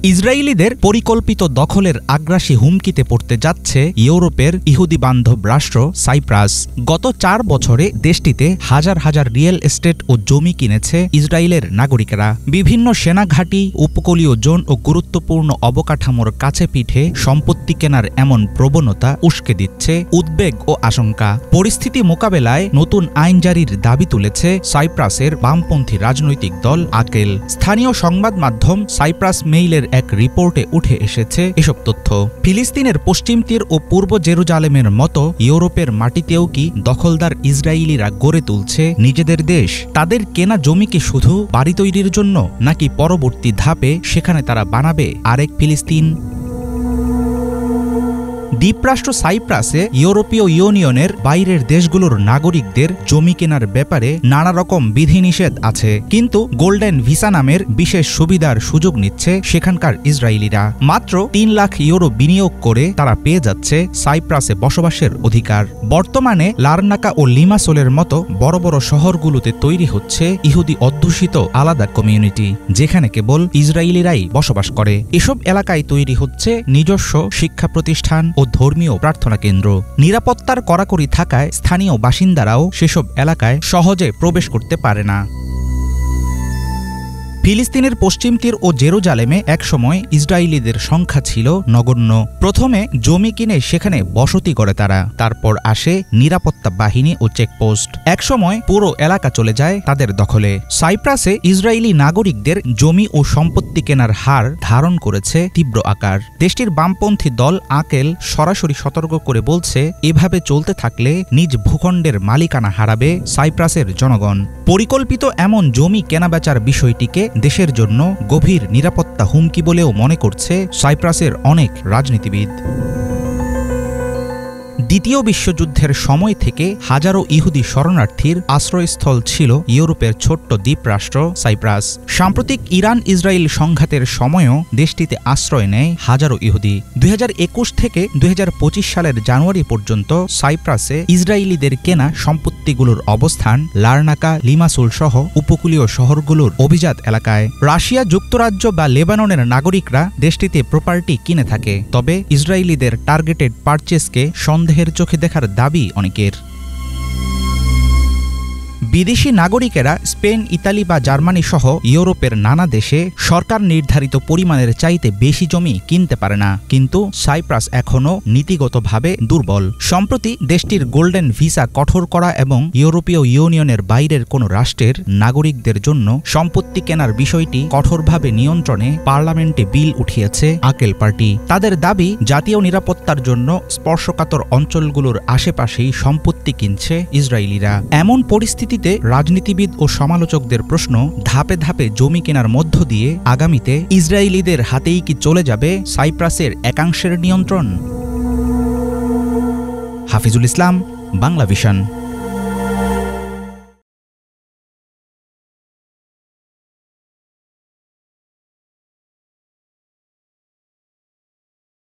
ইসরায়েলিদের পরিকল্পিত দখলের আগ্রাসী হুমকিতে পড়তে যাচ্ছে ইউরোপের ইহুদি বান্ধব রাষ্ট্র সাইপ্রাস। গত 4 বছরে দেশটিতে হাজার হাজার রিয়েল এস্টেট ও জমি কিনেছে ইসরায়েলের নাগরিকেরা। বিভিন্ন সেনাঘাঁটি, উপকূলীয় জোন ও গুরুত্বপূর্ণ অবকাঠামোর কাছে পিঠে সম্পত্তি কেনার এমন প্রবণতা উস্কে দিচ্ছে উদ্বেগ ও আশঙ্কা। পরিস্থিতি মোকাবেলায় নতুন আইন জারির দাবি তুলেছে সাইপ্রাসের বামপন্থী রাজনৈতিক দল আকেল। স্থানীয় সংবাদ মাধ্যম সাইপ্রাস মেইলের এক রিপোর্টে উঠে এসেছে এসব তথ্য। ফিলিস্তিনের পশ্চিম তীর ও পূর্ব জেরুজালেমের মতো ইউরোপের মাটিতেও কি দখলদার ইসরায়েলিরা গড়ে তুলছে নিজেদের দেশ? তাদের কেনা জমি কি শুধু বাড়ি তৈরির জন্য, নাকি পরবর্তী ধাপে সেখানে তারা বানাবে আরেক ফিলিস্তিন? দ্বীপরাষ্ট্র সাইপ্রাসে ইউরোপীয় ইউনিয়নের বাইরের দেশগুলোর নাগরিকদের জমি কেনার ব্যাপারে নানা রকম বিধিনিষেধ আছে, কিন্তু গোল্ডেন ভিসা নামের বিশেষ সুবিধার সুযোগ নিচ্ছে সেখানকার ইসরায়েলিরা। মাত্র 3 লাখ ইউরো বিনিয়োগ করে তারা পেয়ে যাচ্ছে সাইপ্রাসে বসবাসের অধিকার। বর্তমানে লারনাকা ও লিমাসোলের মতো বড় বড় শহরগুলোতে তৈরি হচ্ছে ইহুদি অধ্যুষিত আলাদা কমিউনিটি, যেখানে কেবল ইসরায়েলিরাই বসবাস করে। এসব এলাকায় তৈরি হচ্ছে নিজস্ব শিক্ষা প্রতিষ্ঠান ও ধর্মীয় প্রার্থনা কেন্দ্র। নিরাপত্তার কড়াকড়ি থাকায় স্থানীয় বাসিন্দারাও সেসব এলাকায় সহজে প্রবেশ করতে পারে না। ফিলিস্তিনের পশ্চিম তীর ও জেরুজালেমে একসময় ইসরায়েলিদের সংখ্যা ছিল নগণ্য। প্রথমে জমি কিনে সেখানে বসতি করে তারা, তারপর আসে নিরাপত্তা বাহিনী ও চেকপোস্ট। একসময় পুরো এলাকা চলে যায় তাদের দখলে। সাইপ্রাসে ইসরায়েলি নাগরিকদের জমি ও সম্পত্তি কেনার হার ধারণ করেছে তীব্র আকার। দেশটির বামপন্থী দল আকেল সরাসরি সতর্ক করে বলছে, এভাবে চলতে থাকলে নিজ ভূখণ্ডের মালিকানা হারাবে সাইপ্রাসের জনগণ। পরিকল্পিত এমন জমি কেনাবেচার বিষয়টিকে দেশের জন্য গভীর নিরাপত্তা হুমকি বলেও মনে করছে সাইপ্রাসের অনেক রাজনীতিবিদ। দ্বিতীয় বিশ্বযুদ্ধের সময় থেকে হাজারো ইহুদি শরণার্থীর আশ্রয়স্থল ছিল ইউরোপের ছোট্ট দ্বীপরাষ্ট্র সাইপ্রাস। সাম্প্রতিক ইরান ইসরায়েল সংঘাতের সময়ও দেশটিতে আশ্রয় নেয় হাজারো ইহুদি। 2021 থেকে 2025 সালের জানুয়ারি পর্যন্ত সাইপ্রাসে ইসরায়েলিদের কেনা সম্পত্তিগুলোর অবস্থান লারনাকা, লিমাসোল সহ উপকূলীয় শহরগুলোর অভিজাত এলাকায়। রাশিয়া, যুক্তরাজ্য বা লেবাননের নাগরিকরা দেশটিতে প্রপার্টি কিনে থাকে, তবে ইসরায়েলিদের টার্গেটেড পারচেজকে সন্দেহের চোখে দেখার দাবি অনেকের। বিদেশি নাগরিকেরা স্পেন, ইতালি বা জার্মানি সহ ইউরোপের নানা দেশে সরকার নির্ধারিত পরিমাণের চাইতে বেশি জমি কিনতে পারে না, কিন্তু সাইপ্রাস এখনও নীতিগতভাবে দুর্বল। সম্প্রতি দেশটির গোল্ডেন ভিসা কঠোর করা এবং ইউরোপীয় ইউনিয়নের বাইরের কোনো রাষ্ট্রের নাগরিকদের জন্য সম্পত্তি কেনার বিষয়টি কঠোরভাবে নিয়ন্ত্রণে পার্লামেন্টে বিল উঠিয়েছে আকেল পার্টি। তাদের দাবি, জাতীয় নিরাপত্তার জন্য স্পর্শকাতর অঞ্চলগুলোর আশেপাশেই সম্পত্তি কিনছে ইসরায়েলিরা। এমন পরিস্থিতিতে রাজনীতিবিদ ও সমালোচকদের প্রশ্ন, ধাপে ধাপে জমি কেনার মধ্য দিয়ে আগামীতে ইসরায়েলিদের হাতেই কি চলে যাবে সাইপ্রাসের একাংশের নিয়ন্ত্রণ? হাফিজুল ইসলাম, বাংলা ভিশন।